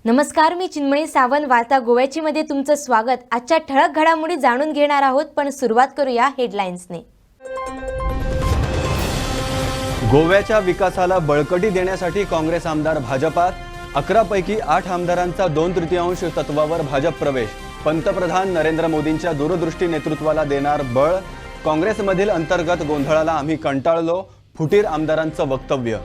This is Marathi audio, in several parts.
नमस्कार, मी चिन्मयी सावंत. वार्ता गोव्याची मध्ये तुमचं स्वागत. आजच्या ठळक घडामोडी जाणून घेणार आहोत, पण सुरुवात करूया हेडलाईन्सने. गोव्याच्या विकासाला बळकटी देण्यासाठी काँग्रेस आमदार भाजपात. 11 पैकी 8 आमदारांचा 2/3 तत्वावर भाजप प्रवेश. पंतप्रधान नरेंद्र मोदींच्या दूरदृष्टी नेतृत्वाला देणार बळ. काँग्रेसमधील अंतर्गत गोंधळाला आम्ही कंटाळलो. फुटीर आमदारांचं वक्तव्य.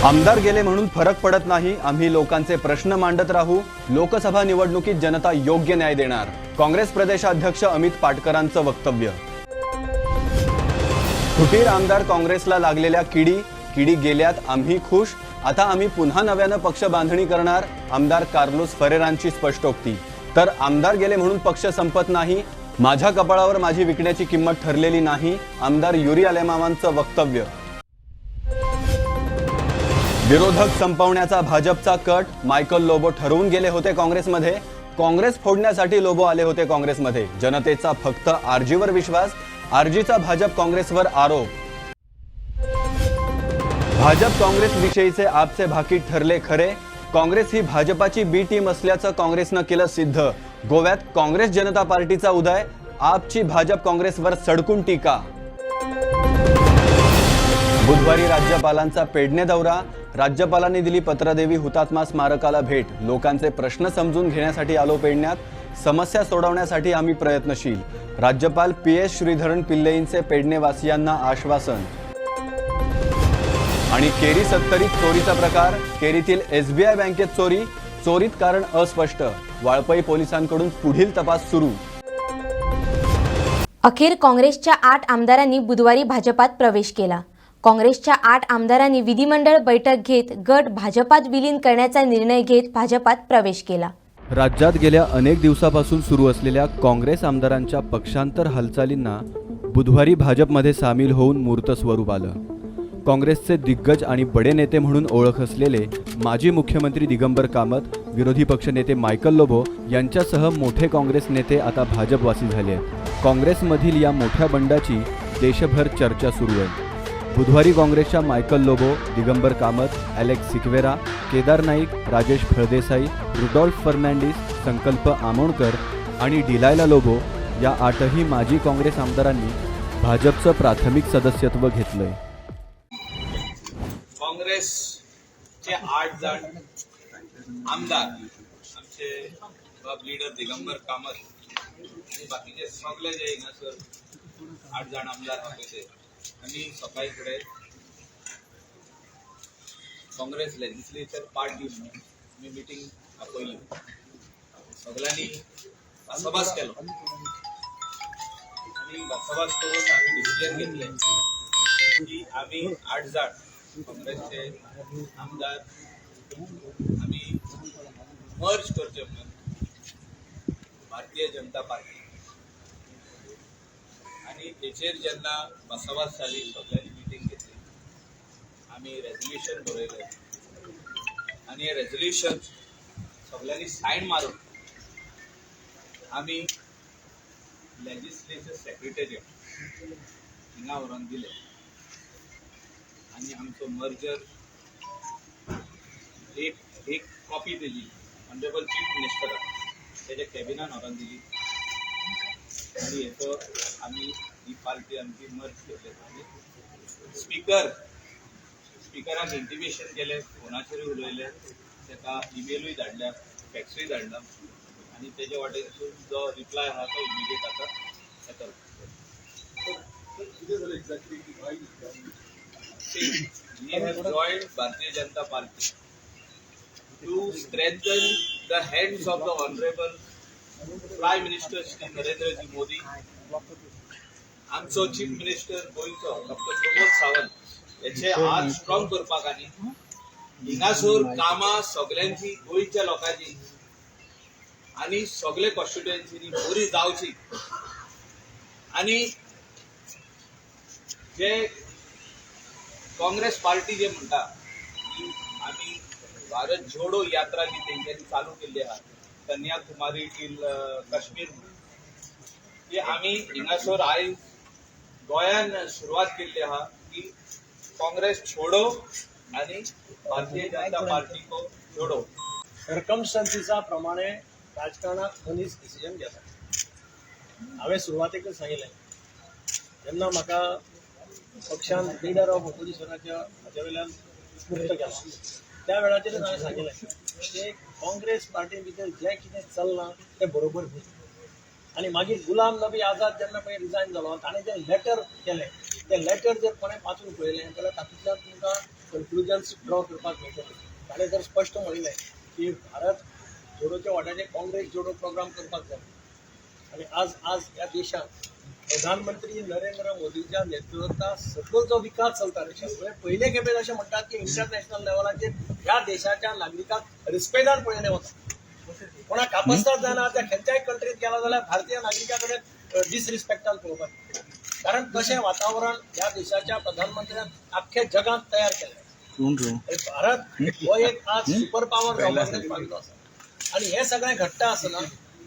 आमदार गेले म्हणून फरक पडत नाही, आम्ही लोकांचे प्रश्न मांडत राहू. लोकसभा निवडणुकीत जनता योग्य न्याय देणार. काँग्रेस प्रदेशाध्यक्ष अमित पाटकरांचं वक्तव्य. फुटीर आमदार काँग्रेसला लागलेल्या किडी गेल्यात, आम्ही खुश. आता आम्ही पुन्हा नव्यानं पक्ष बांधणी करणार. आमदार कार्लोस फरेरांची स्पष्टोक्ती. तर आमदार गेले म्हणून पक्ष संपत नाही, माझ्या कपाळावर माझी विकण्याची किंमत ठरलेली नाही. आमदार युरी अलेमामांचं वक्तव्य. विरोधक संपवण्याचा भाजपचा कट. मायकल लोबो ठरवून गेले होते काँग्रेसमध्ये. काँग्रेस फोडण्यासाठी लोबो आले होते काँग्रेसमध्ये. जनतेचा फक्त आरजीवर विश्वास. आरजीचा भाजप काँग्रेसवर आरोप. भाजप काँग्रेस विषयीचे आपचे भाकीत ठरले खरे. काँग्रेस ही भाजपाची बी टीम असल्याचं काँग्रेसनं केलं सिद्ध. गोव्यात काँग्रेस जनता पार्टीचा उदय. आपची भाजप काँग्रेसवर सडकून टीका. बुधवारी राज्यपालांचा पेडणे दौरा. राज्यपालांनी दिली पत्रदेवी हुतात्मा स्मारकाला भेट. लोकांचे प्रश्न समजून घेण्यासाठी आलो पेडण्यात. समस्या सोडवण्यासाठी आम्ही प्रयत्नशील. राज्यपाल PS श्रीधरन पिल्लेंचे पेडणेवासियांना आश्वासन. आणि केरी सत्तरीत चोरीचा प्रकार. केरीतील SBI बँकेत चोरीत कारण अस्पष्ट. वाळपई पोलिसांकडून पुढील तपास सुरू. अखेर काँग्रेसच्या 8 आमदारांनी बुधवारी भाजपात प्रवेश केला. काँग्रेसच्या 8 आमदारांनी विधिमंडळ बैठक घेत गट भाजपात विलीन करण्याचा निर्णय घेत भाजपात प्रवेश केला. राज्यात गेल्या अनेक दिवसापासून सुरू असलेल्या काँग्रेस आमदारांच्या पक्षांतर हालचालींना बुधवारी भाजपमध्ये सामील होऊन मूर्त स्वरूप आलं. काँग्रेसचे दिग्गज आणि बडे नेते म्हणून ओळख असलेले माजी मुख्यमंत्री दिगंबर कामत, विरोधी पक्षनेते मायकल लोबो यांच्यासह मोठे काँग्रेस नेते आता भाजपवासी झाले आहेत. काँग्रेसमधील या मोठ्या बंडाची देशभर चर्चा सुरू आहे. बुधवारी काँग्रेसच्या मायकल लोबो, दिगंबर कामत, ॲलेक्स सिक्वेरा, केदार नाईक, राजेश फळदेसाई, रुडॉल्फ फर्नांडिस, संकल्प आमोणकर आणि डिलायला लोबो या 8ही माजी काँग्रेस आमदारांनी भाजपचं प्राथमिक सदस्यत्व घेतलंय. काँग्रेसचे 8 जण आमदार, आमचे सब लीडर दिगंबर कामत आणि बाकीचे सगळे जे ना सर 8 जण आमदार होते. आणि सकाळीकडे काँग्रेस लेजिस्लेचर पार्ट घेऊन मी मिटिंग आपयली. सगळ्यांनी भासाभास केलो आणि भासाभास करून आम्ही डिसिजन घेतले की आम्ही 8 जण काँग्रेसचे आमदार आम्ही मर्ज करचे म्हणून भारतीय जनता पार्टी. आणि तेचेर जेन्ना भासाभास जाली, सगळ्यांनी मिटींग घेतली, आम्ही रेझोल्युशन बरयलें आणि हे रेझोल्युशन सगळ्यांनी सायन मारून आम्ही लेजिस्लेचर सेक्रेटरियट हिंगा व्हरून दिले. आणि आमचो मर्जर एक कॉपी तेजी ऑनरेबल चीफ मिनिस्टर तेजे कॅबिनान व्हरून दिली. आणि हेचो आम्ही ही पार्टी आमची मर्ज केले. आणि स्पीकराक इंटिमेशन केले, फोनाचेरूय उलयले, ताका ईमेलूय धाडल्या, फॅक्सूय धाडला. आणि तेजे वाटेसून जो रिप्लाय आहा तो इमिडिएट आता येतलो. We have joined Bharatiya Janata Party to strengthen the hands of the Honorable Prime Minister Shri Narendra Modi, आमचो चीफ मिनिस्टर गोयचो डॉक्टर प्रमोद सावंत याचे हात स्ट्रॉंग करपाक आनी हिंगासोर कामां सगळ्यांची गोयच्या लोकांची आणि सगळे कॉन्स्टिट्युएन्सीनी बरी जावची. आणि जे काँग्रेस पार्टी जे म्हणटा की आम्ही भारत जोडो यात्रा जी तेंच्यांनी चालू केल्ली आहा कन्याकुमारी टील काश्मीर, ती आम्ही हिंगासोर आयज गोंयान सुरवात केल्ली आहा की काँग्रेस छोडो आणि भारतीय जनता पार्टी को जोडो. सर्कमस्टन्सीसा प्रमाणे राजकारणात मनीस डिसिजन घेता. हांवें सुरवातेकच सांगिल्लें जेन्ना म्हाका पक्षान लिडर ऑफ ऑपोजिशनाच्या हाजे वयल्यान मुक्त केला त्या वेळाचेर हांवें सांगिल्लें की काँग्रेस पार्टी भितर जें कितें चल्लां तें बरोबर न्ही. आनी मागीर गुलाम नबी आझाद जेन्ना पळय रिजायन जालो ताणें जें लेटर केलें तें लेटर जर कोणें वाचून पळयलें जाल्यार तातूंतल्यान तुमकां कन्क्लुजन्स ड्रॉ करपाक मेळटलें. ताणें जर स्पश्ट म्हणिल्लें की भारत जोडोच्या वाट्याचेर काँग्रेस जोडो प्रोग्राम करपाक जाय. आनी आज ह्या देशांत प्रधानमंत्री नरेंद्र मोदीच्या नेतृत्वात सकल जो विकास चलता देशात पयले खेपे अशें म्हणटात की इंटरनॅशनल लेवलाचेर ह्या देशाच्या नागरिकांक रिस्पेदान पळयलें वता. कोणाक कापस्ताद जायना त्या खंयच्याय कंट्रीत गेला जाल्यार भारतीय नागरिका कडेन डिसरिस्पेक्टान पळोवपाक. कारण तशें वातावरण ह्या देशाच्या प्रधानमंत्र्यान आख्ख्या जगात तयार केलें. भारत हो एक आज सुपर पावर जावपाक पाविल्लो आसा. आनी हें सगळें घडटा आसतना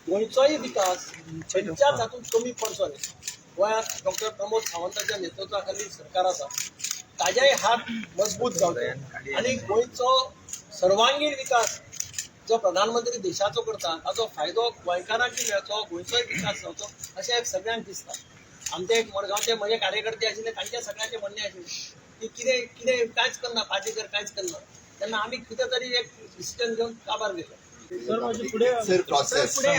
गोंयचोय विकास खंयच्याच हातूंत कमी पडचो न्ही. गोंयांत डॉक्टर प्रमोद सावंताच्या नेतृत्वा खाली सरकार आसा ताजेय हात मजबूत जावचे आनी गोंयचो सर्वांगीण विकास जो प्रधानमंत्री देशाचो करता ताचो फायदो गोंयकारांकय मेळचो, गोंयचोय विकास जावचो अशें सगळ्यांक दिसता. आमचे एक मडगांवचे म्हजे कार्यकर्ते आशिल्ले तांचे सगळ्यांचे म्हणणें आशिल्लें की कितें कितें कांयच करना पार्टी जर कांयच करना तेन्ना आमी कितें तरी एक डिसिजन घेवन काबार घेतलो. रितसर प्रोसेस पुराय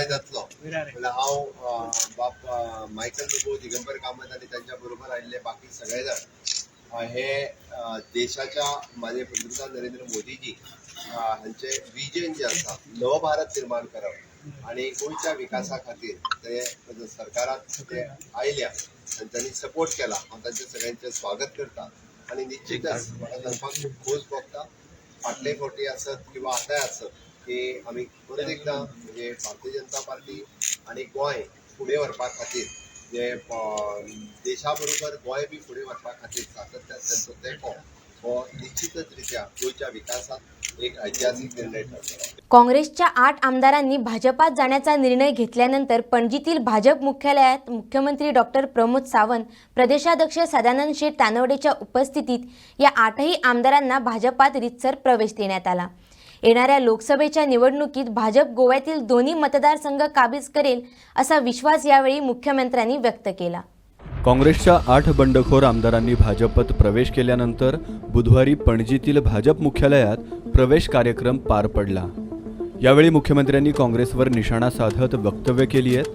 जातलो जाल्यार हांव बाप मायकल लोबो, दिगंबर कामत आनी तांच्या बरोबर आयिल्ले बाकी सगळे जाण हे देशाच्या माझे पंतप्रधान नरेंद्र मोदीजी हांचे विजन जे आसा नव भारत निर्माण करप आनी गोंयच्या विकासा खातीर ते सरकारात ते आयल्या तांच्यांनी सपोर्ट केला. हांव तांचे सगळ्यांचे स्वागत करता. आणि निश्चितच म्हाका सांगपाक खूब खोस भोगता फाटले फावटी आसत किंवा आतांय आसत की आमी परत एकदां म्हणजे भारतीय जनता पार्टी आनी गोंय फुडें व्हरपा खातीर जे देशा बरोबर गोंय बी फुडें व्हरपा खातीर सातत्यान तांचो तेंको हो निश्चितच रित्या गोंयच्या विकासात एक ऐतिहासीक निर्णय ठरतलो. काँग्रेसच्या 8 आमदारांनी भाजपात जाण्याचा निर्णय घेतल्यानंतर पणजीतील भाजप मुख्यालयात मुख्यमंत्री डॉक्टर प्रमोद सावंत, प्रदेशाध्यक्ष सदानंद शेठ तानवडेच्या उपस्थितीत या 8ही आमदारांना भाजपात रीतसर प्रवेश देण्यात आला. येणाऱ्या लोकसभेच्या निवडणुकीत भाजप गोव्यातील दोन्ही मतदारसंघ काबीज करेल असा विश्वास यावेळी मुख्यमंत्र्यांनी व्यक्त केला. काँग्रेसच्या 8 बंडखोर आमदारांनी भाजपत प्रवेश केल्यानंतर बुधवारी पणजीतील भाजप मुख्यालयात प्रवेश कार्यक्रम पार पडला. यावेळी मुख्यमंत्र्यांनी काँग्रेसवर निशाणा साधत वक्तव्य केली आहेत.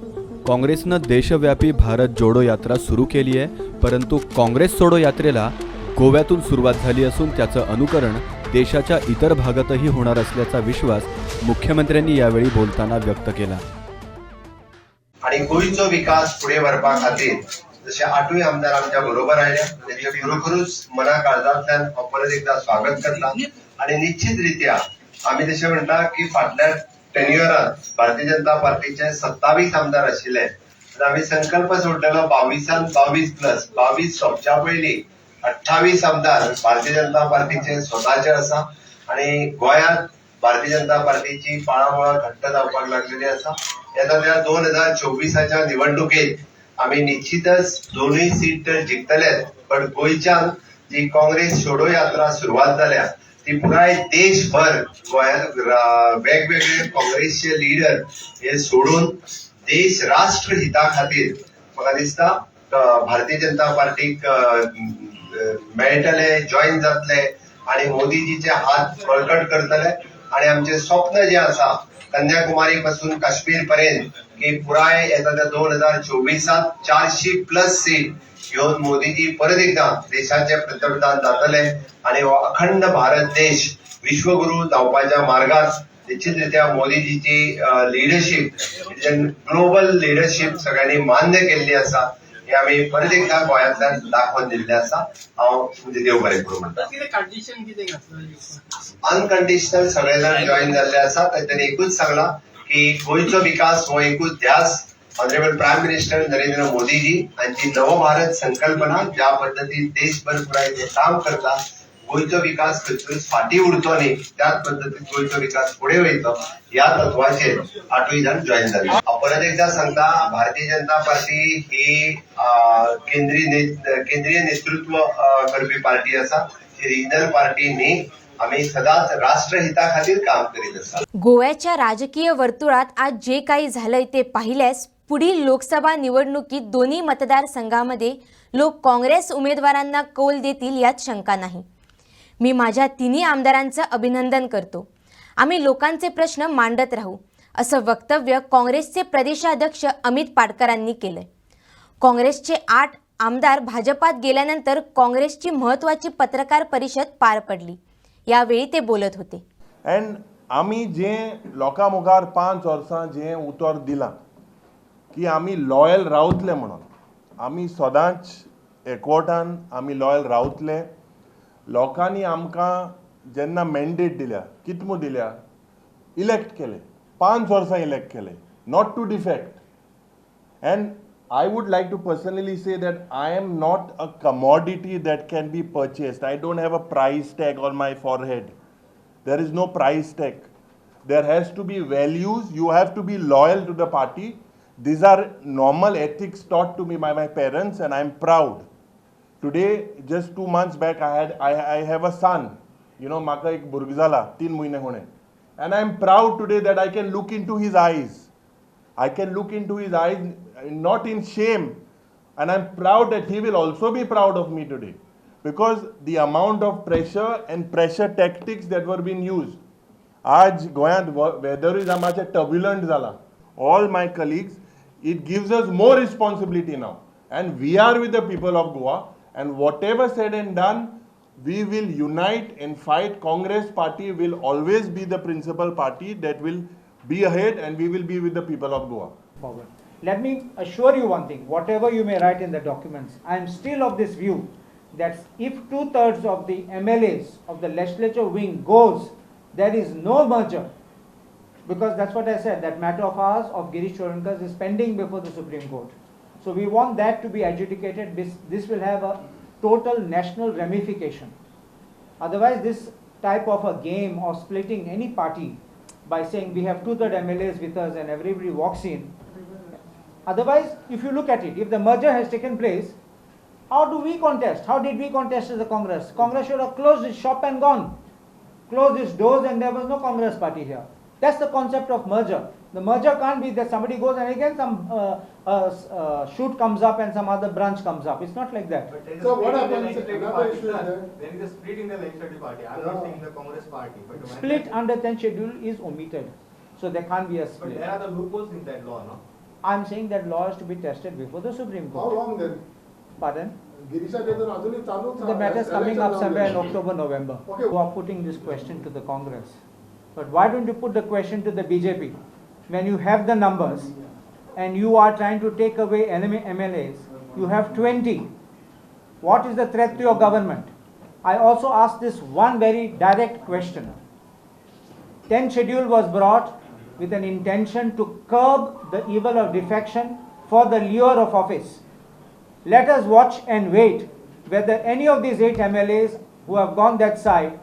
काँग्रेसनं देशव्यापी भारत जोडो यात्रा सुरू केली आहे, परंतु काँग्रेस सोडो यात्रेला गोव्यातून सुरुवात झाली असून त्याचं अनुकरण देशाच्या इतर भागातही होणार असल्याचा विश्वास मुख्यमंत्र्यांनी यावेळी बोलताना व्यक्त केला. आणि गोंयचो विकास फुडें व्हरपा खातीर जशे 8 आमदार आमच्या बरोबर आयल्या तांचे खरोखरूच मना काळजांतल्यान हांव परत एकदा स्वागत करता. आणि निश्चित रित्या आमी जशें म्हणटा की फाटल्या टेन्युअरांत भारतीय जनता पार्टीचे 27 आमदार आशिल्ले आनी आमी संकल्प सोडलेलो 22 प्लस 22 सोंपच्या पयलीं 28 आमदार भारतीय जनता पार्टीचे स्वताचे आसा. आणि गोंयांत भारतीय जनता पार्टीची पाळामुळा घट्ट जावपाक लागलेली आसा. येता 2024च्या निवडणुकेत आमी निश्चितच दोनूय सीट तर जिखतलेच, पण गोंयच्यान जी काँग्रेस छोडो यात्रा सुरवात जाल्या ती पुराय देशभर गोंयांत वेगवेगळे काँग्रेसचे लिडर हे सोडून देश राष्ट्र हिता खातीर म्हाका दिसता भारतीय जनता पार्टीक मेळटले, जॉईन जातले आणि मोदीजीचे हात बळकट करतले. आणि आमचे स्वप्न जे आसा कन्याकुमारी पासून काश्मीर पर्यंत की पुराय येता त्या 2024 400+ सीट घेऊन मोदीजी परत एकदा देशाचे पंतप्रधान जातले आणि हो अखंड भारत देश विश्वगुरू जावपाच्या मार्गात निश्चितरित्या मोदीजीची लिडरशिप ग्लोबल लिडरशिप सगळ्यांनी मान्य केल्ली आसा. हे आमी परत एकदा गोंयांतल्यान दाखोवन दिल्ले आसा. हांव म्हणजे देव बरें करूं म्हणटा. अनकंडिशनल सगळे जाण जॉईन जाल्ले आसा. तांणी एकूच सांगला की गोंयचो विकास हो एकूच ध्यास honourable prime minister Narendra Modiji हांची नव भारत संकल्पना ज्या पद्दतीन देशभर पुराय ते काम करता गोयचो विकास खंयच फाटी उरचो न्ही, त्याच पद्दतीन गोयचो विकास फुडें वयतलो ह्या तत्वाचेर 8 जाण जॉईन जाले. परत एकदा सांगता, भारतीय जनता पार्टी ही केंद्रीय नेतृत्व करपी पार्टी आसा. ही रिजनल पार्टी न्ही. आम्ही सदांच राष्ट्रहिता खातीर काम करीत आसा. गोव्याच्या राजकीय वर्तुळात आज जे काही झालंय ते पाहिल्यास पुढील लोकसभा निवडणुकीत दोन्ही मतदारसंघामध्ये लोक काँग्रेस उमेदवारांना कौल देतील यात शंका नाही. मी माझ्या तिन्ही आमदारांचं अभिनंदन करतो. आम्ही लोकांचे प्रश्न मांडत राहू, असं वक्तव्य काँग्रेसचे प्रदेशाध्यक्ष अमित पाटकरांनी केलंय. काँग्रेसचे 8 आमदार भाजपात गेल्यानंतर काँग्रेसची महत्त्वाची पत्रकार परिषद पार पडली. यावेळी ते बोलत होते. एंड आमी जे लोकां मुखार 5 वर्सां जे उतर दिलां की आमी लॉयल रावतले म्हणून, आमी सदांच एकवटान आमी लॉयल रावतले. लोकांनी आमकां जेन्ना मॅन्डेट दिल्या, कितमो दिल्या, इलेक्ट केले, 5 वर्सां इलेक्ट केले, not to defect. And I would like to personally say that I am not a commodity that can be purchased. I don't have a price tag on my forehead. There is no price tag. There has to be values. You have to be loyal to the party. These are normal ethics taught to me by my parents, and I am proud. Today, just 2 months back, I have a son. You know, maka ek burg zala 3 mahine hone, and I am proud today that I can look into his eyes. I can look into his eyes, not in shame, and I'm proud that he will also be proud of me today, because the amount of pressure and pressure tactics that were being used. आज गोंयांत weather is आमचे turbulent जाला. All my colleagues, it gives us more responsibility now, and we are with the people of Goa, and whatever said and done, we will unite and fight. Congress party will always be the principal party that will be ahead, and we will be with the people of Goa. Forward. Let me assure you one thing, whatever you may write in the documents, I am still of this view that if 2/3 of the MLAs of the legislature wing goes, there is no merger, because that's what I said, that matter of ours of Girish Chorankar's is pending before the Supreme Court. So we want that to be adjudicated. This will have a total national ramification. Otherwise, this type of a game of splitting any party by saying we have 2/3 MLAs with us and everybody walks in. Otherwise, if you look at it, if the merger has taken place, how do we contest? How did we contest as a Congress? Congress should have closed its shop and gone, closed its doors, and there was no Congress party here. That's the concept of merger. The merger can't be that somebody goes and again some shoot comes up and some other branch comes up. It's not like that. So what happens if another issue is there? There is a split in the legislative party. I'm not saying the Congress party, but when Split under 10th schedule is omitted, so there can't be a but split. there are the loopholes in that law, no? I'm saying that law is to be tested before the Supreme How Court. long then? Pardon? Girisha ते तर अजूनही चालूच The matter is coming up somewhere in October, November. Okay. You are putting this question to the Congress. But why don't you put the question to the BJP? When you have the numbers and you are trying to take away MLAs, you have 20. What is the threat to your government? I also asked this one very direct question. 10th schedule was brought with an intention to curb the evil of defection for the lure of office. Let us watch and wait whether any of these 8 MLAs who have gone that side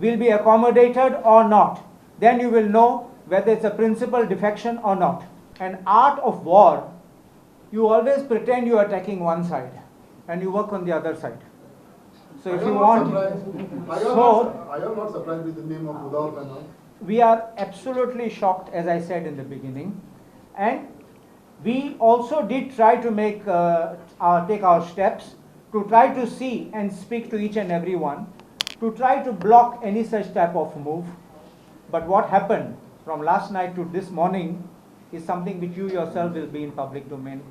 will be accommodated or not. Then you will know whether it's a principal defection or not. An art of war, you always pretend you are attacking one side and you work on the other side. So if you want, Are you not surprised with the name of Udav Khanna? we are absolutely shocked, as I said in the beginning, and we also did try to take our steps to try to see and speak to each and every one, to try to block any such type of move. But what happened from last night to this morning is something which you yourself will be in public domain.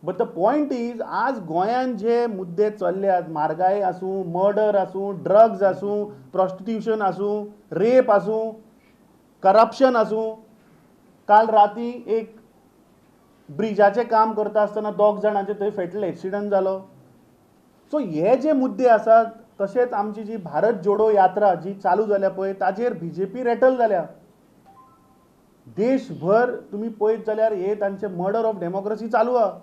But the point is, आज गोंयांत जे मुद्दे चल्ल्यात, म्हारगाय आसूं, मर्डर आसूं, ड्रग्स आसूं, प्रॉस्टिट्यूशन आसूं, रेप आसूं, करप्शन आसूं. काल राती एक ब्रिजाचें काम करता आसतना 2 जाणांचे थंय फेटल एक्सिडंट जालो. सो हे जे मुद्दे आसात, तशेंच आमची जी भारत जोडो यात्रा जी चालू जाल्या पळय, ताजेर BJP रेटल जाल्या. देशभर तुम्ही पळयत जाल्यार हे तांचे मर्डर ऑफ डेमोक्रेसी चालू आहा.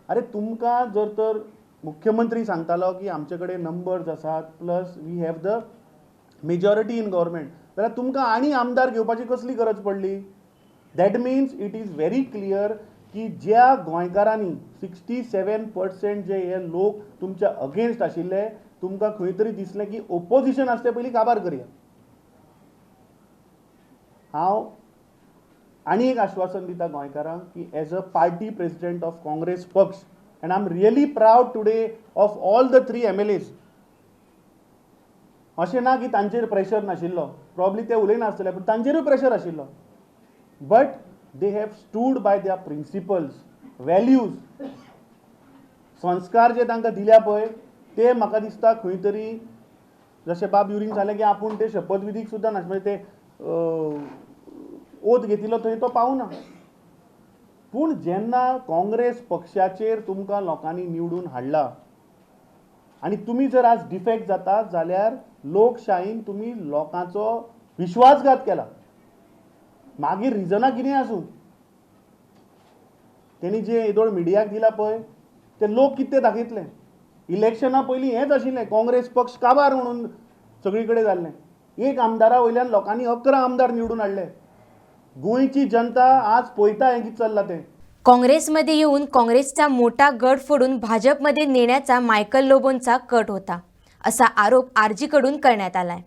अरे तुमकां जर तर मुख्यमंत्री सांगतालो की आमचे कडेन नंबर्स आसात plus we have the majority in government, जाल्यार तुमकां आनी आमदार घेवपाची कसली गरज पडली? That means it is very clear की ज्या गोंयकारांनी 67% जे हे लोक तुमच्या अगेन्स्ट आशिल्ले, तुमकां खंय तरी दिसलें की ओपोजिशन आसते पयलीं काबार करया. हांव आनी एक आश्वासन दिता गोंयकारांक की as a party president of Congress पक्ष, and I'm really proud today of all the 3 MLAs. अशें ना की तांचेर प्रेशर नाशिल्लो, प्रॉब्ली ते उलयनासतले, पूण तांचेरूय प्रेशर आशिल्लो, but they have stood by their principles, values, संस्कार जे तांकां दिल्या पळय ते म्हाका दिसता खंय तरी जशें बाब युरीन जालें की आपूण ते शपथविधीक सुद्दां नाशिल्ले, ते ओत घेतिल्लो थंय तो पावना. पूण जेन्ना काँग्रेस पक्षाचेर तुमकां लोकांनी निवडून हाडला आनी तुमी जर आज डिफेक्ट जातात जाल्यार लोकशायेन तुमी लोकांचो विश्वासघात केला. मागीर रिजनां कितें आसूं, तेणी जे येदोळ मिडियाक दिला पळय ते लोक कितें दाखयतले. इलेक्शना पयलीं हेंच आशिल्लें, काँग्रेस पक्ष काबार म्हणून सगळी कडेन जाल्लें. एक आमदारा वयल्यान लोकांनी 11 आमदार निवडून हाडले. गोंयची जनता आज पळयता हें कितें चल्लां तें. काँग्रेसमध्ये येऊन काँग्रेसचा मोठा गट फोडून भाजपमध्ये नेण्याचा मायकल लोबोंचा कट होता, असा आरोप आरजीकडून करण्यात आलाय.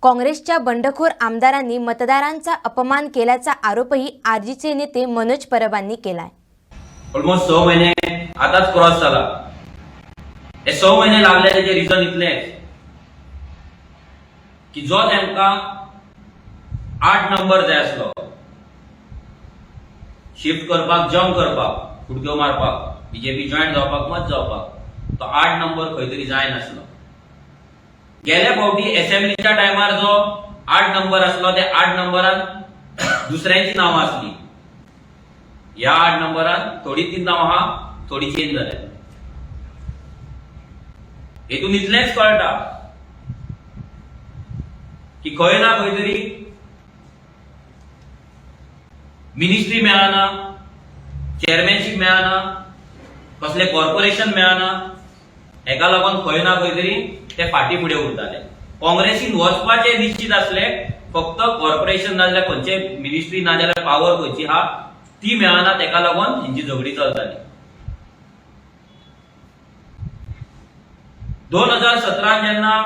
काँग्रेसच्या बंडखोर आमदारांनी मतदारांचा अपमान केल्याचा आरोपही आरजीचे नेते मनोज परबांनी केलाय. ऑलमोस्ट 6 महिने आताच क्रॉस झाला. हे 6 महिने लागले त्याचे रिझन इतले की जो तांकां 8 नंबर जाय आसलो शिफ्ट करपाक, जम्प करपाक, फुडक्यो मारपाक, बीजेपी जॉईन जावपाक, मत जावपाक, तो 8 नंबर खंय तरी जाय नासलो. गेल्या फावटी असेंब्लीच्या टायमार जो 8 नंबर आसलो त्या 8 नंबरान दुसऱ्यांची नांवां आसली. ह्या 8 नंबरान थोडी तीन नांवां आहा, थोडी चेंज जाल्या. हेतून इतलेंच कळटा की खंय ना खंय तरी मिनिस्ट्री मेळना, चेअरमॅनशीप मेळना, कसले कॉर्पोरेशन मेळना. हेका लागून खंय ना खंय तरी ते फाटी फुडें उरताले. काँग्रेसीन वचपाचे निश्चित आसले, फक्त कॉर्पोरेशन ना जाल्यार खंयचे मिनिस्ट्री ना जाल्यार पावर खंयची हा ती मेळना, तेका लागून हेंची झगडी चलताली. 2017 जेन्ना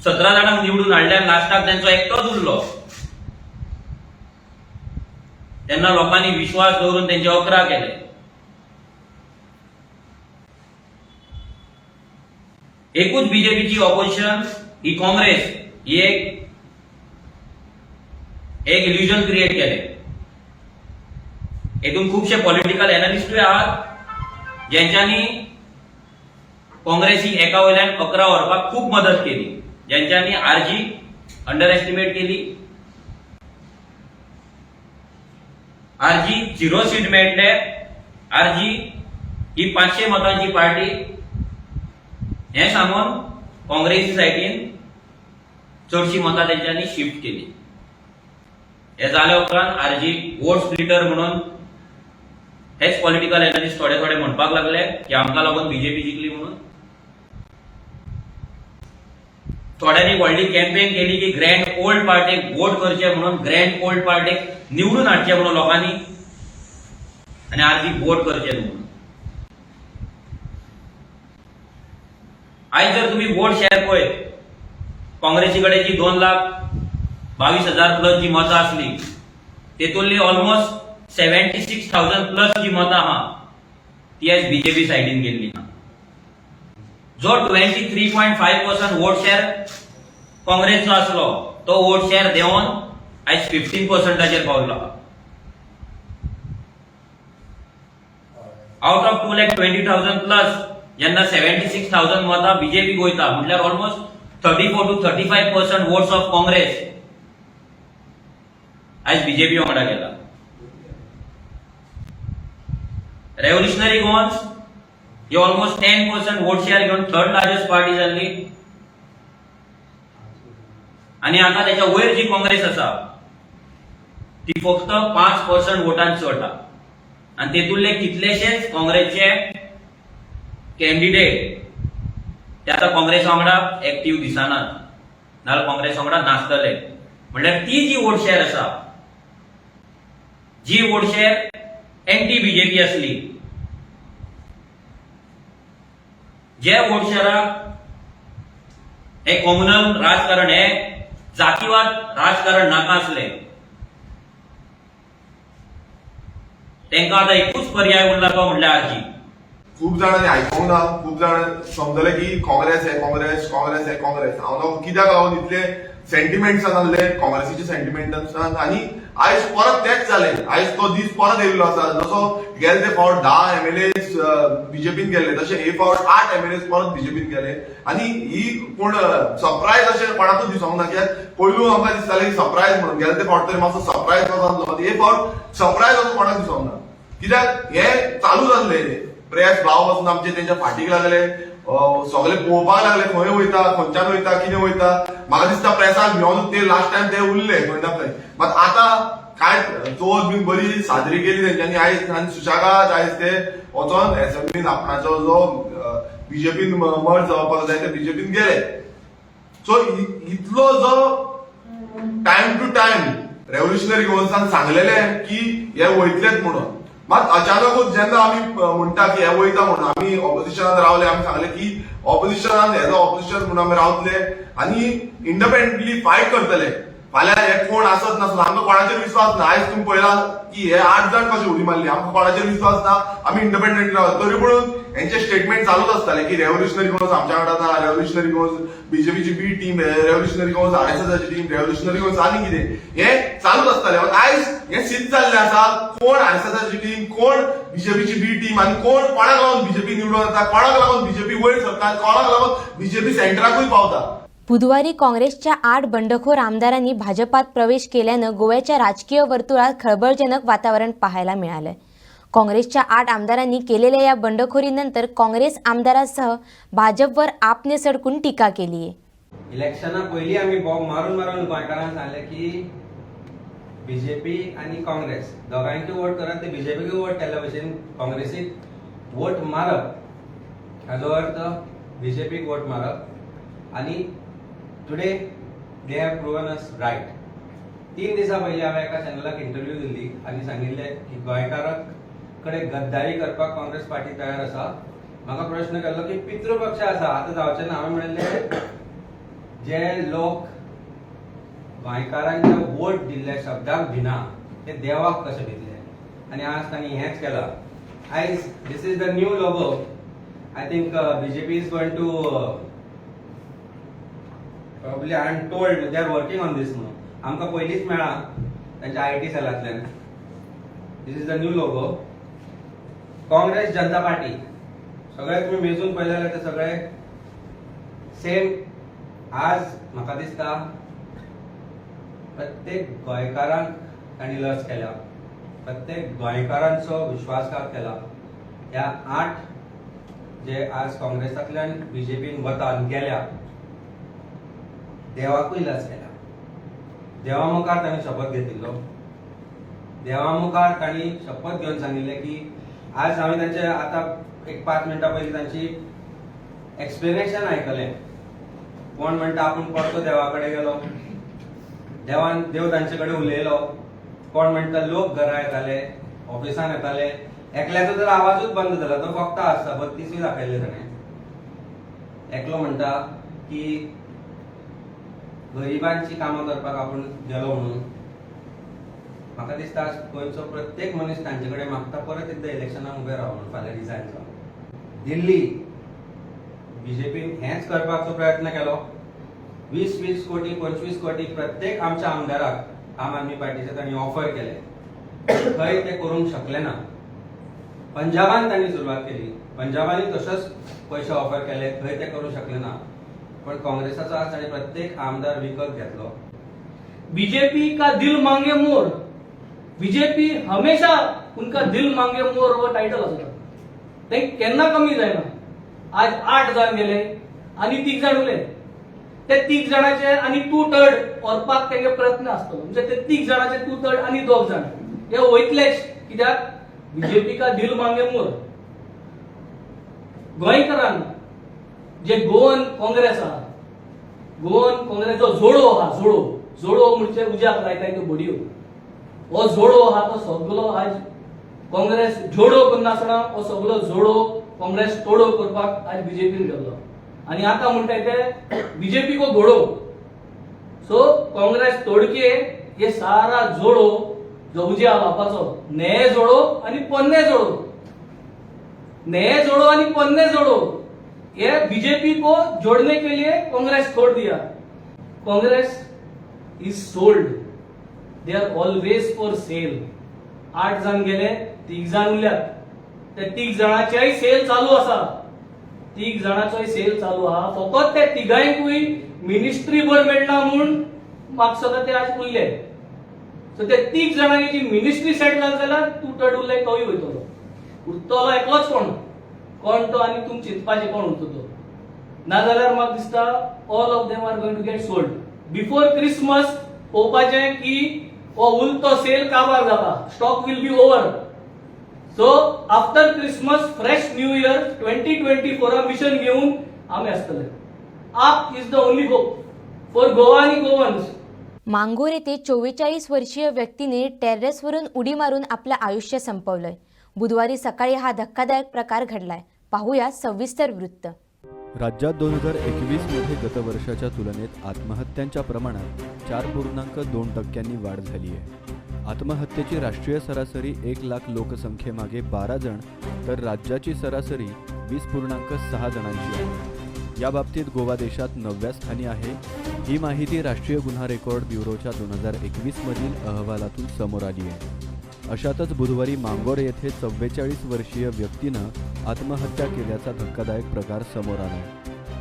17 जाणांक निवडून हाडल्यार लास्टाक तांचो एकटोच उरलो, तेन्ना लोकांनी विश्वास दवरून तेंचे 11 केले. एकूच बीजेपीची ऑपोजिशन ही काँग्रेस ही एक इल्युजन क्रिएट केले. हेतून खुबशे पॉलिटिकल एनालिस्टूय आहात ज्यांच्यांनी काँग्रेस ही एका वयल्यान 11 व्हरपाक खूब मदत केली, ज्यांच्यांनी आरजी अंडर एस्टिमेट केली. आरजी 0 सीट मेळटले, आरजी ही 500 मतांची पार्टी हे सांगून काँग्रेसी सायडीन चडशी मतां तेंच्यांनी शिफ्ट केली. हे जाल्या उपरांत आरजी वोट स्प्लिटर म्हणून हेच पॉलिटिकल एनालिस्ट थोडे थोडे म्हणपाक लागले की आमकां लागून बीजेपी जिखली म्हणून. थोड्यांनी व्हडली कॅम्पेन केली की ग्रँड ओल्ड पार्टीक वोट करचे म्हणून, ग्रँड ओल्ड पार्टीक निवडून हाडचे म्हणून लोकांनी, आणि आरजी वोट करचे म्हणून. आयज जर तुम्ही वोट शेअर पळयत, काँग्रेसी कडेन जी 2,22,000 प्लस जी मतां आसली तेतूंतली ऑलमोस्ट 76,000 प्लस जी मतां आहा ती आयज बीजेपी सायडीन गेल्ली. जो 23.5% वोट शेअर काँग्रेसचो आसलो तो वोट शेअर देवन आयज 15%चेर पावलो. आउट ऑफ 2,20,000 प्लस जेन्ना 76,000 मतां बीजेपी वयता म्हटल्यार almost 34 to 35% votes of Congress आयज बीजेपी वांगडा गेला. रेव्होल्युशनरी गोवन्स ही ऑलमोस्ट 10% वोट शेअर घेवन 3rd लार्जस्ट पार्टी जाल्ली, आणि आता त्याच्या वयर जी काँग्रेस आसा ती फक्त 5% वोटांची चड, आणि तेतूंतले कितलेशेच काँग्रेसचे कॅन्डिडेट ते आता काँग्रेस वांगडा एक्टिव्ह दिसनात नाल्यार काँग्रेस वांगडा नासतले म्हणल्यार ती जी वोट शेअर आसा जी वोट शेअर एंटी बीजेपी असली जे वोट शेअराक हे कॉम्युनल राजकारण हे जातीवाद राजकारण नाका आसले तांकां आतां एकूच पर्याय उरला तो म्हणल्यार आरजी. खूप जाणांनी आयकूंक ना, खूप जाण समजले की काँग्रेस आहे काँग्रेस काँग्रेस आहे काँग्रेस. हांव कित्याक हांव इतले सेंटिमेंट्सान आहले काँग्रेसीचे सेंटिमेंट्सान आनी आयज परत तेच जालें. आयज तो दीस परत येयल्लो आसा. जसो गेले ते फावट 10 MLAs बीजेपीन गेले तशे हे फावट 8 MLAs परत बीजेपीन गेले आनी ही कोण सरप्रायज अशें कोणाकूच दिसोंक ना. कित्याक पयलू आमकां दिसतालें की सरप्रायज म्हणून गेले ते फावट तरी मातसो सरप्रायज जालो. हे फावट सरप्रायज असो कोणाक दिसोंक ना. कित्याक हे चालू जाल्ले प्रेस भाव पासून आमचे तेंच्या फाटीक लागले सगळे पळोवपाक लागले खंय वयता खंयच्यान वयता कितें वयता. म्हाका दिसता प्रेसाक घेवन ते लास्ट टायम ते उरले खंय ना खंय. मात आतां काय चवथ बीन बरी साजरी केली तेंच्यांनी आयज आनी सुशागाद आयज ते वचोन एसएमबीन आपणाचो जो बीजेपीन मर्ज जावपाक जाय ते बीजेपीन गेले. सो इतलो जो टायम टू टायम रेव्होल्युशनरी गोल्सान सांगलेले की हे वयतलेच म्हणून मात अचानकूच जेन्ना आमी म्हणटा की हे वयता म्हणून आमी ऑपोजिशनात रावले आमी सांगले की ऑपोजिशनान एज अ ऑपोजिशन म्हणून आमी रावतले आनी इंडिपेंडंटली फायट करतले. फाल्यां हे कोण आसत नासत आमकां कोणाचेर विश्वास ना. आयज तुमी पळयला की हे 8 जाण कशे उडी मारली आमकां कोणाचेर विश्वास ना. आमी इंडिपेंडंट रावता तरी पूण हेंचे स्टेटमेंट चालूच आसताले की रेव्होल्युशनरी गोल्स आमच्या वांगडा ना रेव्होल्युशनरी गोल्स बीजेपीची बी टीम रेव्होल्युशनरी गोल्स RSSची टीम रेव्होल्युशनरी गोल्स आनी कितें हे चालूच आसताले. आयज हे सिद्ध जाल्लें आसा कोण RSSची टीम कोण बीजेपीची बी टीम आनी कोण कोणाक लागून बीजेपी निवडून येता कोणाक लागून बीजेपी वयर सरता कोणाक लागून बीजेपी सेंटराकूय पावता. बुधवारी काँग्रेसच्या 8 बंडखोर आमदारांनी भाजपात प्रवेश केल्यानं गोव्याच्या राजकीय वर्तुळात खळबळजनक वातावरण पाहायला मिळालं. काँग्रेसच्या 8 आमदारांनी केलेल्या या बंडखोरीनंतर काँग्रेस आमदारांसह भाजपवर आपने सडकून टीका केली आहे. इलेक्शना पयलीं आमी बॉम्ब मारून मारून गोंयकारांक सांगले की बीजेपी आनी काँग्रेस दोगांयकूय वोट करत ते बीजेपीकूय वोट केल्ल्या भशेन काँग्रेसीक वोट मारप हाजो अर्थ बीजेपीक वोट मारप आनी today they have proven us right. 3 दिसां पयलीं हांवें एका चॅनलाक इंटरव्यू दिल्ली आनी सांगिल्लें की गोंयकारांक कडेन गद्दारी करपाक काँग्रेस पार्टी तयार आसा. म्हाका प्रश्न केल्लो की पितृपक्ष आसा आतां जावचें ना. हांवें म्हणलें जे लोक गोंयकारांचे वोट दिल्ले शब्दाक भिना ते देवाक कशे भितले आनी आज तांणी हेंच केलां. आयज दीस is the new logo. I think BJP is going to probably I am told they are working on this now. आमकां पयलींच मेळा तांच्या IT सेलांतल्यान. This is the new logo. Congress Janata party सगळे तुम्ही मेजून पळयले जाल्यार ते सगळे सेम. आज म्हाका दिसता प्रत्येक गोंयकारांक तांणी लज केल्या प्रत्येक गोंयकारांचो विश्वासघात केला. ह्या 8 जे आज काँग्रेसांतल्यान बीजेपीन वतात गेल्या देवाकूय लज केला. देवा मुखार तांणी शपथ घेतिल्लो. देवा मुखार तांणी शपथ घेवन सांगिल्लें की आज हांवें तांचे आतां एक 5 मिनटां पयलीं तांची एक्सप्लेनेशन आयकलें. कोण म्हणटा आपूण परतो देवा कडेन गेलो देव तांचे कडेन उलयलो. कोण म्हणटा लोक घरा येताले ऑफिसान येताले एकल्याचो जर आवाजूच बंद जाला तो फक्त आसता 32 दाखयले ताणें. एकलो म्हणटा की गरिबांची कामां करपाक आपूण गेलो म्हणून. म्हाका दिसता गोंयचो प्रत्येक मनीस तांचे कडेन मागता परत एकदां इलेक्शनाक उबे राव म्हणून फाल्यां रिजायन जावन. दिल्ली बीजेपीन हेंच करपाचो प्रयत्न केलो. 20-20 कोटी 25 कोटी प्रत्येक आमच्या आमदाराक आम आदमी पार्टीचे तांणी ऑफर केले. खंय ते करूंक शकले ना. पंजाबान तांणी सुरवात केली. पंजाबांनी तशेंच पयशे ऑफर केले खंय ते करूंक शकले ना. पण काँग्रेसाचो आज ताणें प्रत्येक आमदार विकत घेतलो. बीजेपी का दिल मांगे मोर. बीजेपी हमेशा उनका दिल मांगे मोर हो टायटल आसता ते केन्ना कमी जायना. आज 8 जाण गेले आनी 3 जाण उरले. ते 3 जाणांचे आनी 2/3 व्हरपाक तेंगे प्रयत्न आसतलो. म्हणजे ते 3 जाणांचे 2/3 आनी 2 जाण हे वयतलेच. कित्याक बीजेपी का दिल मांगे मोर. गोंयकारांक जे गोवन काँग्रेस आहा, गोवन काँग्रेसचो जोडो आहा, जोडो म्हणजे उज्याक लायताय त्यो बडयो, हो जोडो आहा तो सगळो आज काँग्रेस जोडो करनासतना हो सगळो जोडो काँग्रेस तोडो करपाक आज बीजेपीन गेल्लो आणि आता म्हणटाय ते बीजेपी को घोडो. सो काँग्रेस तोडके हे सारा जोडो जो उज्या लावपाचो नये जोडो आणि पन्ने जोडो, नए जोड़ो आणि पन्ने जोड़ो, ये बीजेपी को जोड़ने के लिए कांग्रेस छोड़ दिया. Congress is sold, they are always for sale. 8 जण गेले, 3 जण उरल्यात, त्या 3 जणांचेय सेल चालू असा, 3 जणांचोय सेल चालू आहा. फकत त्या 3गांकूय मिनिस्ट्री भर मेळना म्हणून म्हाका सगळं ते आज उरले. सो त्या 3 जणांची जी मिनिस्ट्री सेट जाली जाल्यार तूं टड उरले तोय वयतलो, उरतलो एकलोच कोण तो आणि तुम चिंतपाचे कोण उरतलो. नाजाल्यार म्हाका दिसता all of them are going to get sold before Christmas. पळोवपाचें की हो उरतो सेल काबार जाता, stock will be over. So after Christmas fresh new year 2024 mission घेऊन आम्ही आसतले. AAP is the only hope for Goa आणि गोवन्स. मांगोर येथे 44 वर्षीय व्यक्तीने टेरेसवरून उडी मारून आपलं आयुष्य संपवलंय. बुधवारी सकाळी हा धक्कादायक प्रकार घडलाय. पाहूया सविस्तर वृत्त. राज्यात 2021 मध्ये गतवर्षाच्या तुलनेत आत्महत्यांच्या प्रमाणात 4.2% वाढ झाली आहे. आत्महत्येची राष्ट्रीय सरासरी 1 लाख लोकसंख्येमागे 12 जण तर राज्याची सरासरी 20.6 जणांची आहे. या बाबतीत गोवा देशात 9व्या स्थानी आहे. ही माहिती राष्ट्रीय गुन्हा रेकॉर्ड ब्युरोच्या 2021 मधील अहवालातून समोर आली आहे. अशातच बुधवारी मांगोर येथे 44 वर्षीय व्यक्तीनं आत्महत्या केल्याचा धक्कादायक प्रकार समोर आला.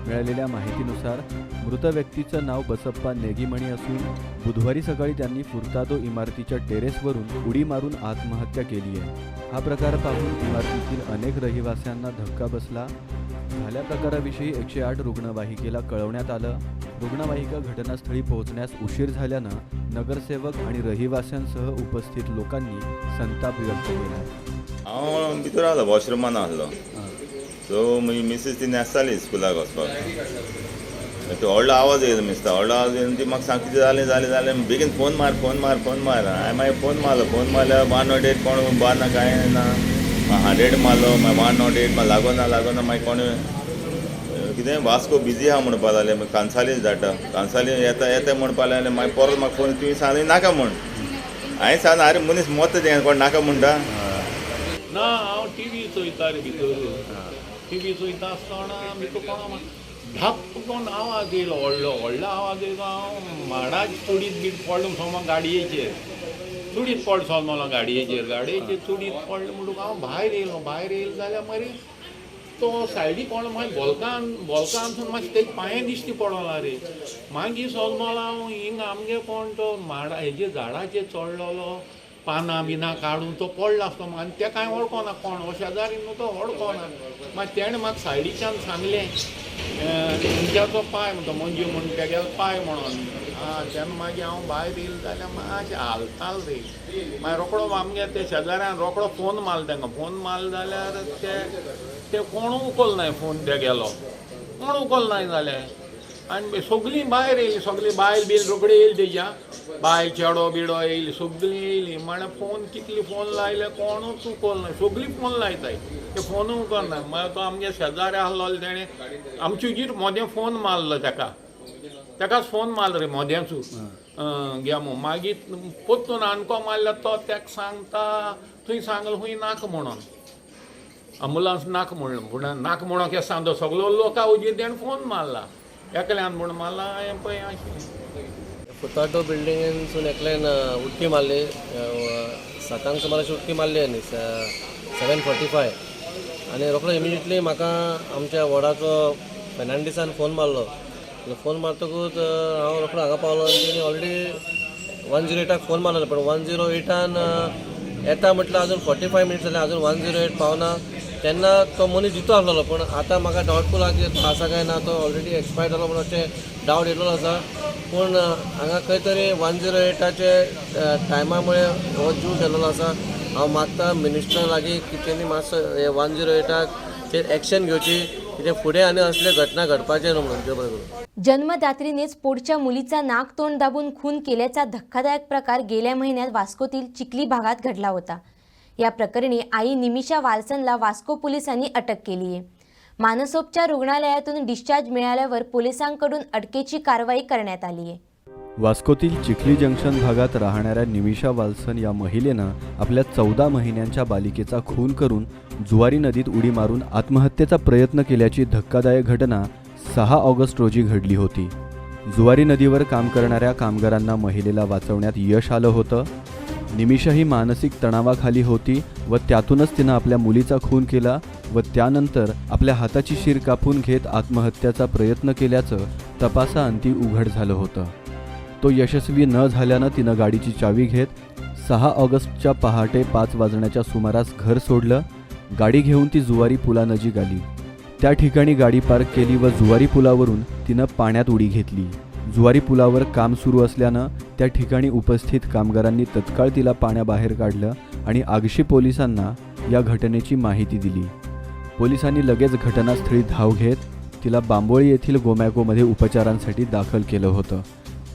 मिळालेल्या माहितीनुसार मृत व्यक्तीचं नाव बसप्पा नेगीमणी असून बुधवारी सकाळी त्यांनी फुर्तादो इमारतीच्या टेरेसवरून उडी मारून आत्महत्या केली आहे. हा प्रकार पाहून इमारतीतील अनेक रहिवाशांना धक्का बसला. झाल्या प्रकाराविषयी 108 रुग्णवाहिकेला कळवण्यात आलं. रुग्णवाहिका घटनास्थळी पोहोचण्यास उशीर झाल्यानं नगरसेवक आणि रहिवाशांसह उपस्थित लोकांनी संताप व्यक्त केला. हांव भितर आसलो, वॉशरुमान आसलो. सो म्हजी मिसीस ती न्हेसताली स्कुलाक वचपाक. तो व्हडलो आवाज येयलो दिसता. व्हडलो आवाज येवन ती म्हाका सांग कितें जालें बेगीन फोन मार. हांवें मागीर फोन मारल्यार 108 कोण बाना कांय ना. 100 मारलो, मागीर 108 लागोना मागीर कोण कितें वास्को बिजी आहा म्हणपा लागले. मागीर कांसालीच धाडटा, कांसाली येता म्हणपा लागले. मागीर परत म्हाका फोन तुवें सांगलें नाका म्हण. हांवें सांग आरे मनीस मोत तें कोण नाका म्हणटा. ना हांव टीव्ही चोयता रे भितर. टीव्ही चोयता आसतना भितर कोणा धप कोण आवाज येयलो, व्हडलो आवाज येयलो. हांव माडाची चुडीत बीट पडलो सोमा गाडयेचेर. चुडीत पड सोलमलो गाडयेचेर चुडीत पडलो म्हणून हांव भायर येयलो जाल्यार मागीर तो सायडीक कोण मागीर बोलकानसून मातशें तेजे पांये दिश्टी पडला रे. मागीर सोलमलो हांव हिंग आमगे कोण तो माडा हेजे झाडाचेर चडलेलो, पानां बिनां काडून तो पडलो आसलो. आनी तें कांय वळखोना कोण, हो शेजारी न्हू तो वळखोना. मागीर तेणें म्हाका सायडीच्यान सांगलें तुमच्याचो पांय म्हणटा, मंजू म्हणून तेगेलो पांय म्हणून. तेन्ना मागीर हांव भायर येयलो जाल्यार मातशें हालताल रे. मागीर रोखडो आमगे ते शेजाऱ्यान रोखडो फोन मारलो तांकां. फोन मारलो जाल्यार ते कोण उखल नाय फोन तेगेलो, कोण उखल नाय जालें. आनी सगळीं भायर येयलीं, सगळीं बायल बील रोखडी येयली तेज्या. बाय चेडो बिडो येयली, सगळीं येयलीं. म्हळ्यार फोन कितली फोन लायले कोणूच उखल नाय. सगळीं फोन लायताय, ते फोन उखल नाय. मागीर तो आमगे शेजारी आसलो तेणें आमचे हुजीर मोदें फोन मारलो तेकाच फोन मारलो रे मोद्याचो घे म्हणून. मागीर पोत्तून आनको मारल्यार तो तेका सांगता थंय सांगलो खूंय नाका म्हणून, अँबुलन्स नाका म्हणलो. पूण नाका म्हणून केस सांगतो सगळो लोका हुजीर तेणें फोन मारला. एकल्यान म्हूण मारला हें पळय अशें. फुताटो बिल्डिंगेनसून एकल्यान उडकी मारली. 7 सुमाराची उडकी मारली आनी 7:45. आनी रोखडो इमिजिएटली म्हाका आमच्या वॉर्डाचो फेर्नांडीसान फोन मारलो. फोन मारतकूच हांव रोखडो हांगा पावलो. आनी तेणी ऑलरेडी 108 फोन मारलो. पण 108 येता म्हटल्यार अजून 45 मिनिट्स जाले, अजून 108 पावना. तेन्ना तो मनीस जितो आसलो. पण आतां म्हाका डावटफूल आसा की तो आसा काय ना, तो ऑलरेडी एक्सपायर्ड जालो म्हणून अशें डावट येयल्लो आसा. पूण हांगा खंय तरी 108चे टायमा मुळे हो जीव गेल्लो आसा. हांव मागता मिनिस्टरा लागीं की तेणी मातसो हे 108 हाचेर एक्शन घेवची कित्याक फुडें आनी असले घटना घडपाचे न्हू म्हणून देव बरें करूं. जन्मदात्रीनेच पोटच्या मुलीचा नाक तोंड दाबून खून केल्याचा धक्कादायक प्रकार गेल्या महिन्यात वास्कोतील चिखली भागात घडला होता. या प्रकरणी आई निमिषा वाल्सनला वास्को पोलिसांनी अटक केली आहे. मानसोपचार रुग्णालयातून डिस्चार्ज मिळाल्यावर पोलिसांकडून अटकेची कारवाई करण्यात आली आहे. वास्कोतील चिखली जंक्शन भागात राहणाऱ्या निमिषा वाल्सन या महिलेनं आपल्या 14 महिन्यांच्या बालिकेचा खून करून जुवारी नदीत उडी मारून आत्महत्येचा प्रयत्न केल्याची धक्कादायक घटना 6 ऑगस्ट रोजी घडली होती. जुवारी नदीवर काम करणाऱ्या कामगारांना महिलेला वाचवण्यात यश आलं होतं. निमिषा ही मानसिक तणावाखाली होती व त्यातूनच तिनं आपल्या मुलीचा खून केला व त्यानंतर आपल्या हाताची शीर कापून घेत आत्महत्येचा प्रयत्न केल्याचं तपासाअंती उघड झालं होतं. तो यशस्वी न झाल्यानं तिनं गाडीची चावी घेत 6 ऑगस्टच्या पहाटे 5 वाजण्याच्या सुमारास घर सोडलं. गाडी घेऊन ती जुवारी पुलानजीक आली. त्या ठिकाणी गाडी पार्क केली व जुवारी पुलावरून तिनं पाण्यात उडी घेतली. जुवारी पुलावर काम सुरू असल्यानं त्या ठिकाणी उपस्थित कामगारांनी तत्काळ तिला पाण्याबाहेर काढलं आणि आगशी पोलिसांना या घटनेची माहिती दिली. पोलिसांनी लगेच घटनास्थळी धाव घेत तिला बांबोळी येथील गोमॅकोमध्ये उपचारांसाठी दाखल केलं होतं.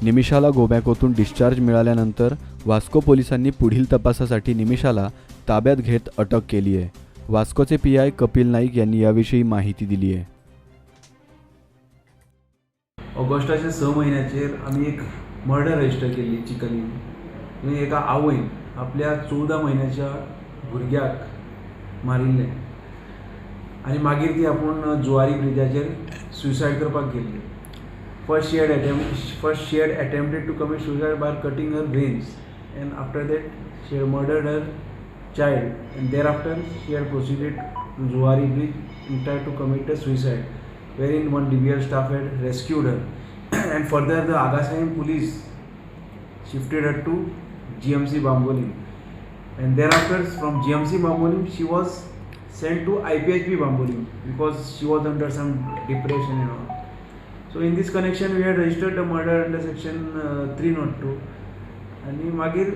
निमिषाला गोमॅकोतून डिस्चार्ज मिळाल्यानंतर वास्को पोलिसांनी पुढील तपासासाठी निमिषाला ताब्यात घेत अटक केली आहे. वास्कोचे PI कपिल नाईक यांनी याविषयी माहिती दिली आहे. ऑगस्टाच्या 6 म्हयन्याचेर आमी एक मर्डर रजिस्टर केल्ली चिखलीन. थंय एका आवयन आपल्या 14 म्हयन्याच्या भुरग्याक मारिल्लें आनी मागीर ती आपूण जुवारी ब्रिजाचेर सुसायड करपाक गेल्ली. First she had attempted to commit suicide by cutting her veins, and after that she had murdered her child, and thereafter she had proceeded to Zuari Bridge and tried to commit a suicide, wherein one DBR staff had rescued her. And further the Agasaim police shifted her to GMC Bambolim, and thereafter from GMC Bambolim she was sent to IPHB Bambolim because she was under some depression and all. So in this connection we had registered a murder under section 302 and magir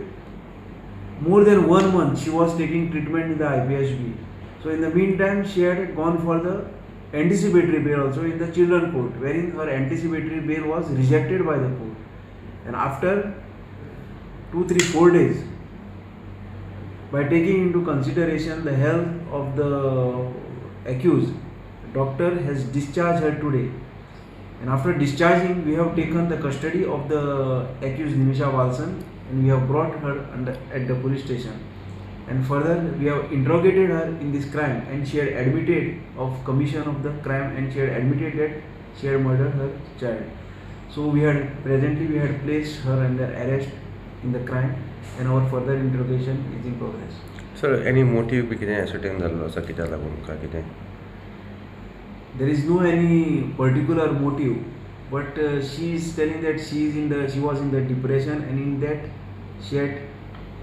more than 1 month she was taking treatment in the IPHB. So in the meantime she had gone for the anticipatory bail also in the children court, wherein her anticipatory bail was rejected by the court. And after 2-3-4 days, by taking into consideration the health of the accused, doctor has discharged her today. And after discharging, we have taken the custody of the accused Nimisha Walson and we have brought her at the police station. And further, we have interrogated her in this crime and she had admitted of commission of the crime and she had admitted that she had murdered her child. So we had placed her under arrest in the crime and our further interrogation is in progress. Sir, any motive be कितें ascertain जाल्लो आसा कित्याक लागून काय कितें? There is no any particular motive, but she is telling that she was in the depression and in that she had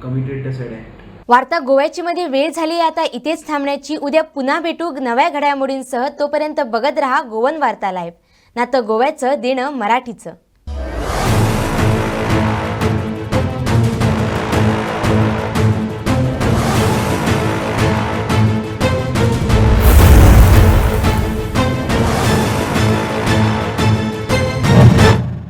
committed the said act. वार्ता गोव्याची मध्ये वेळ झाली आहे आता इथेच थांबण्याची. उद्या पुन्हा भेटू नव्या घडामोडींसह. तोपर्यंत बघत रहा गोवन वार्ता लाईव्ह. नातं गोव्याचं देणं मराठीचं.